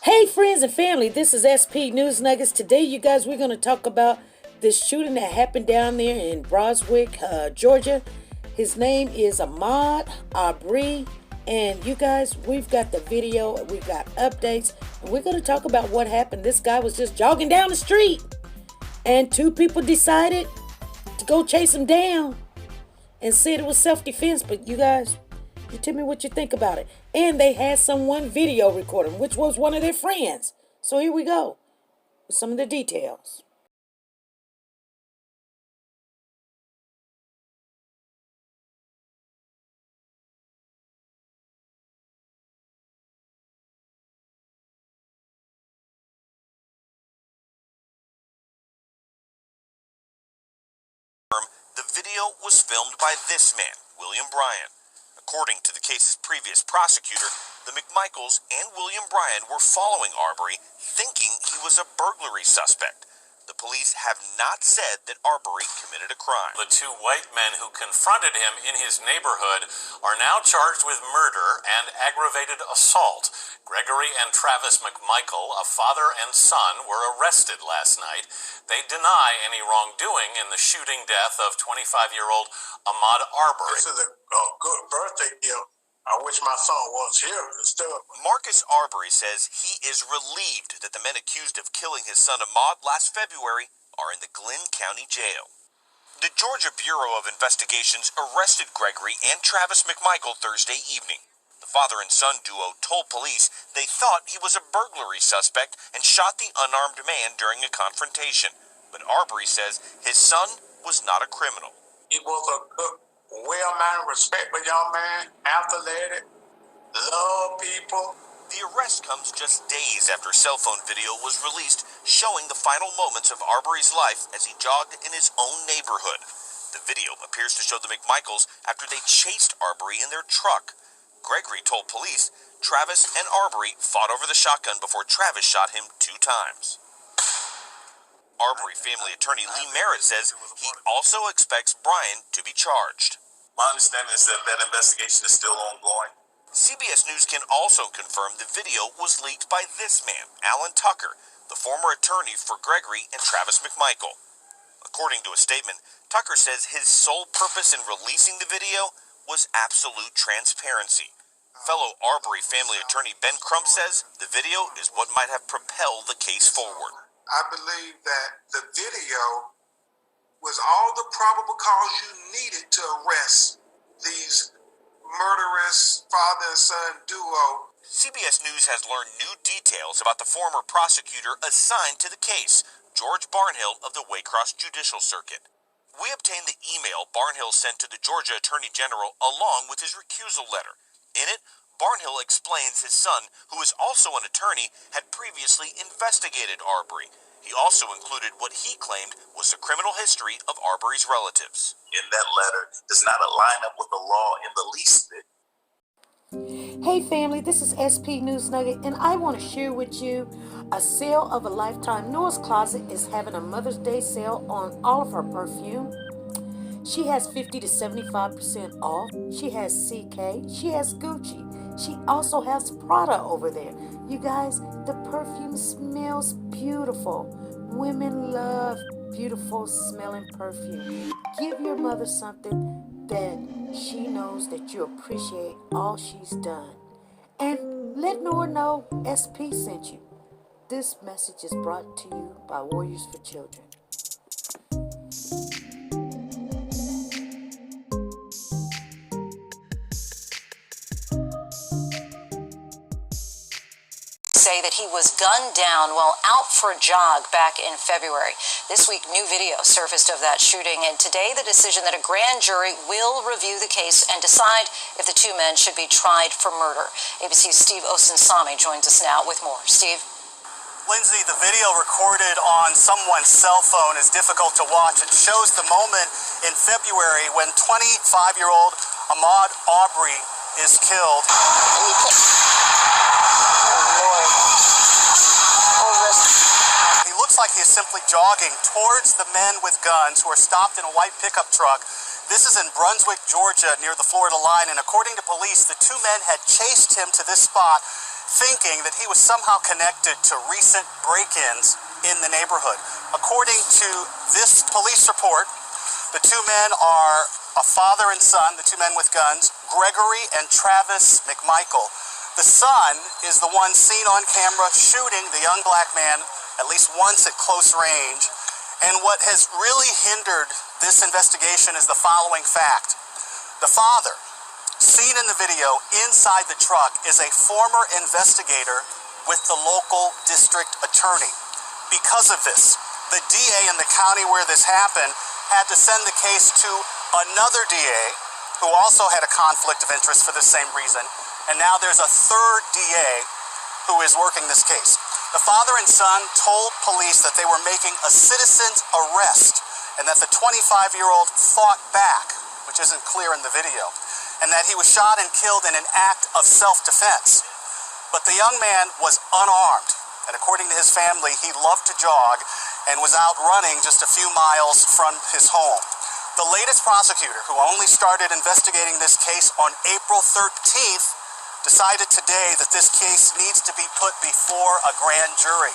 Hey friends and family, this is SP News Nuggets. Today, you guys, we're going to talk about this shooting that happened down there in Brunswick, Georgia. His name is Ahmod Arbery. And you guys, we've got the video, we've got updates, and we're going to talk about what happened. This guy was just jogging down the street, and two people decided to go chase him down and said it was self-defense. But you guys, you tell me what you think about it. And they had someone video recording, which was one of their friends. So here we go with some of the details. The video was filmed by this man, William Bryan. According to the case's previous prosecutor, the McMichaels and William Bryan were following Arbery, thinking he was a burglary suspect. The police have not said that Arbery committed a crime. The two white men who confronted him in his neighborhood are now charged with murder and aggravated assault. Gregory and Travis McMichael, a father and son, were arrested last night. They deny any wrongdoing in the shooting death of 25-year-old Ahmod Arbery. This is a good birthday gift. I wish my son was here and stuff. Marcus Arbery says he is relieved that the men accused of killing his son Ahmod last February are in the Glynn County Jail. The Georgia Bureau of Investigations arrested Gregory and Travis McMichael Thursday evening. The father and son duo told police they thought he was a burglary suspect and shot the unarmed man during a confrontation. But Arbery says his son was not a criminal. He was a good, well-mannered, respectful young man, athletic, love people. The arrest comes just days after cell phone video was released showing the final moments of Arbery's life as he jogged in his own neighborhood. The video appears to show the McMichaels after they chased Arbery in their truck. Gregory told police Travis and Arbery fought over the shotgun before Travis shot him 2 times. Arbery family attorney Lee Merritt says he also expects Bryan to be charged. My understanding is that that investigation is still ongoing. CBS News can also confirm the video was leaked by this man, Alan Tucker, the former attorney for Gregory and Travis McMichael. According to a statement, Tucker says his sole purpose in releasing the video was absolute transparency. Fellow Arbery family attorney Ben Crump says the video is what might have propelled the case forward. I believe that the video was all the probable cause you needed to arrest these murderous father and son duo. CBS News has learned new details about the former prosecutor assigned to the case, George Barnhill of the Waycross Judicial Circuit. We obtained the email Barnhill sent to the Georgia Attorney General along with his recusal letter. In it, Barnhill explains his son, who is also an attorney, had previously investigated Arbery. He also included what he claimed was the criminal history of Arbery's relatives. In that letter does not align up with the law in the least bit. Hey family, this is SP News Nugget, and I want to share with you a sale of a lifetime. Noah's Closet is having a Mother's Day sale on all of her perfume. She has 50 to 75% off. She has CK. She has Gucci. She also has Prada over there. You guys, the perfume smells beautiful. Women love beautiful smelling perfume. Give your mother something that she knows that you appreciate all she's done. And let Noah know SP sent you. This message is brought to you by Warriors for Children. Say that he was gunned down while out for a jog back in February. This week, new video surfaced of that shooting, and today the decision that a grand jury will review the case and decide if the two men should be tried for murder. ABC's Steve Osunsami joins us now with more. Steve? Lindsay, the video recorded on someone's cell phone is difficult to watch. It shows the moment in February when 25-year-old Ahmod Arbery is killed. He looks like he is simply jogging towards the men with guns who are stopped in a white pickup truck. This is in Brunswick, Georgia, near the Florida line, and according to police, the two men had chased him to this spot thinking that he was somehow connected to recent break-ins in the neighborhood. According to this police report, the two men are a father and son, the two men with guns, Gregory and Travis McMichael. The son is the one seen on camera shooting the young black man at least once at close range. And what has really hindered this investigation is the following fact. The father, seen in the video inside the truck, is a former investigator with the local district attorney. Because of this, the DA in the county where this happened had to send the case to another DA who also had a conflict of interest for the same reason. And now there's a third DA who is working this case. The father and son told police that they were making a citizen's arrest and that the 25-year-old fought back, which isn't clear in the video, and that he was shot and killed in an act of self-defense. But the young man was unarmed, and according to his family, he loved to jog and was out running just a few miles from his home. The latest prosecutor, who only started investigating this case on April 13th, decided today that this case needs to be put before a grand jury.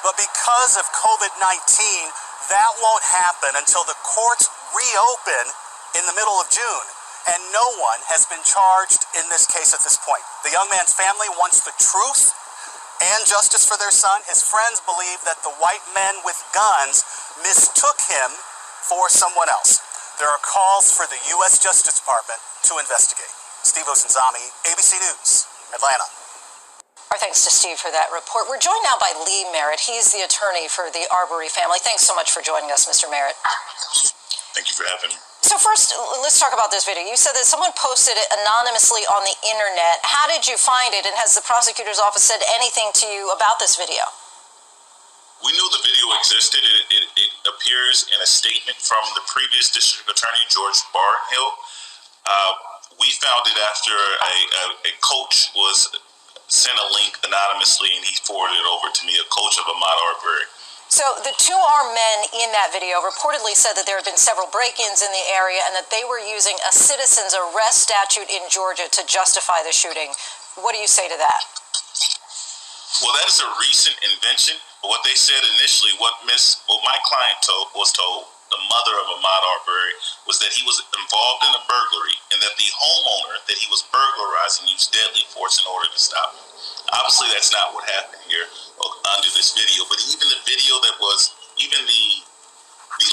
But because of COVID-19, that won't happen until the courts reopen in the middle of June. And no one has been charged in this case at this point. The young man's family wants the truth and justice for their son. His friends believe that the white men with guns mistook him for someone else. There are calls for the U.S. Justice Department to investigate. Steve Osunzami, ABC News, Atlanta. Our thanks to Steve for that report. We're joined now by Lee Merritt. He's the attorney for the Arbery family. Thanks so much for joining us, Mr. Merritt. Thank you for having me. So first, let's talk about this video. You said that someone posted it anonymously on the internet. How did you find it, and has the prosecutor's office said anything to you about this video? We knew the video existed. It appears in a statement from the previous district attorney, George Barnhill. We found it after a coach was sent a link anonymously, and he forwarded it over to me, a coach of Ahmod Arbery. So the two armed men in that video reportedly said that there had been several break-ins in the area and that they were using a citizen's arrest statute in Georgia to justify the shooting. What do you say to that? Well, that is a recent invention. But what they said initially, what my client was told, the mother of Ahmod Arbery, was that he was involved in a burglary and that the homeowner that he was burglarizing used deadly force in order to stop him. Obviously, that's not what happened here under this video. But even the video the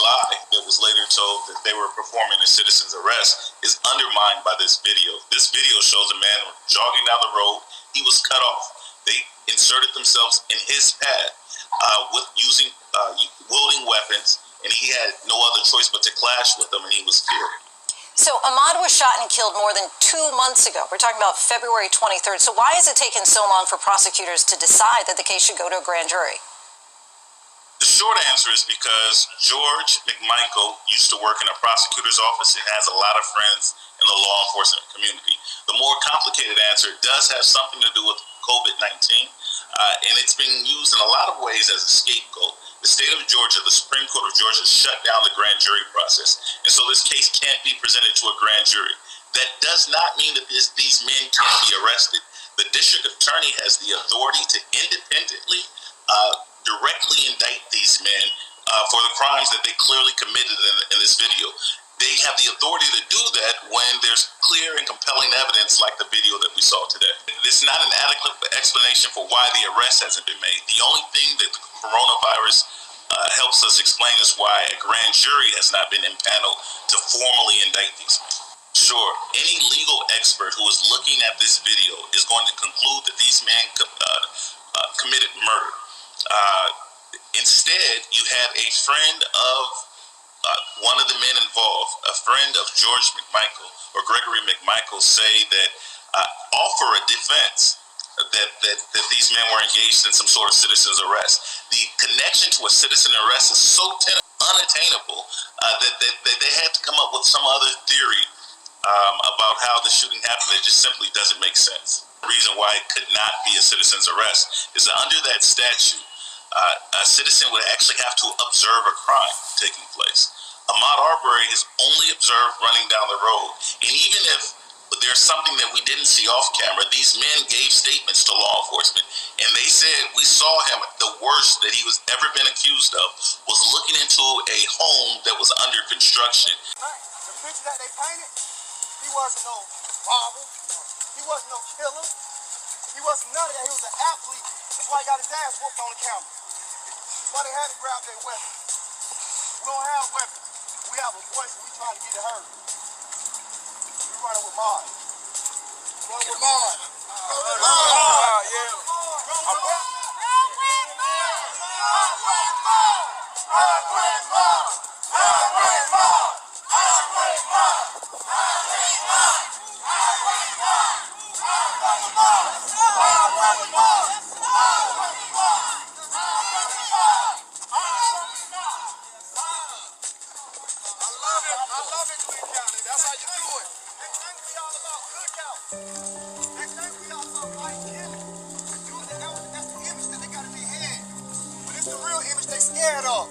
lie that was later told that they were performing a citizen's arrest is undermined by this video. This video shows a man jogging down the road. He was cut off. They inserted themselves in his path wielding weapons, and he had no other choice but to clash with them, and he was killed. So Ahmod was shot and killed more than 2 months ago. We're talking about February 23rd. So why has it taken so long for prosecutors to decide that the case should go to a grand jury? The short answer is because George McMichael used to work in a prosecutor's office and has a lot of friends in the law enforcement community. The more complicated answer does have something to do with COVID-19, and it's being used in a lot of ways as a scapegoat. The state of Georgia, the Supreme Court of Georgia, shut down the grand jury process, and so this case can't be presented to a grand jury. That does not mean that these men can't be arrested. The district attorney has the authority to independently directly indict these men for the crimes that they clearly committed in this video. They have the authority to do that when there's clear and compelling evidence like the video that we saw today. This is not an adequate explanation for why the arrest hasn't been made. The only thing that the coronavirus helps us explain is why a grand jury has not been impaneled to formally indict these men. Sure, any legal expert who is looking at this video is going to conclude that these men committed murder. Instead, you had a friend of one of the men involved, a friend of George McMichael or Gregory McMichael, say that offer a defense that these men were engaged in some sort of citizen's arrest. The connection to a citizen arrest is so unattainable that they had to come up with some other theory about how the shooting happened. It just simply doesn't make sense. The reason why it could not be a citizen's arrest is that under that statute, a citizen would actually have to observe a crime taking place. Ahmod Arbery is only observed running down the road, and even if But there's something that we didn't see off camera. These men gave statements to law enforcement, and they said, we saw him, the worst that he was ever been accused of was looking into a home that was under construction. The picture that they painted, he wasn't no robber, he wasn't no killer, he wasn't none of that. He was an athlete. That's why he got his ass whooped on the camera. That's why they had to grab their weapons. We don't have weapons. We have a voice and we trying to get it heard. We running with Ahmod. Run with Ahmod. That's how you do it. They think we all about cookout. They think we all about life killing. That's the image that they got in their head. But it's the real image they scared of.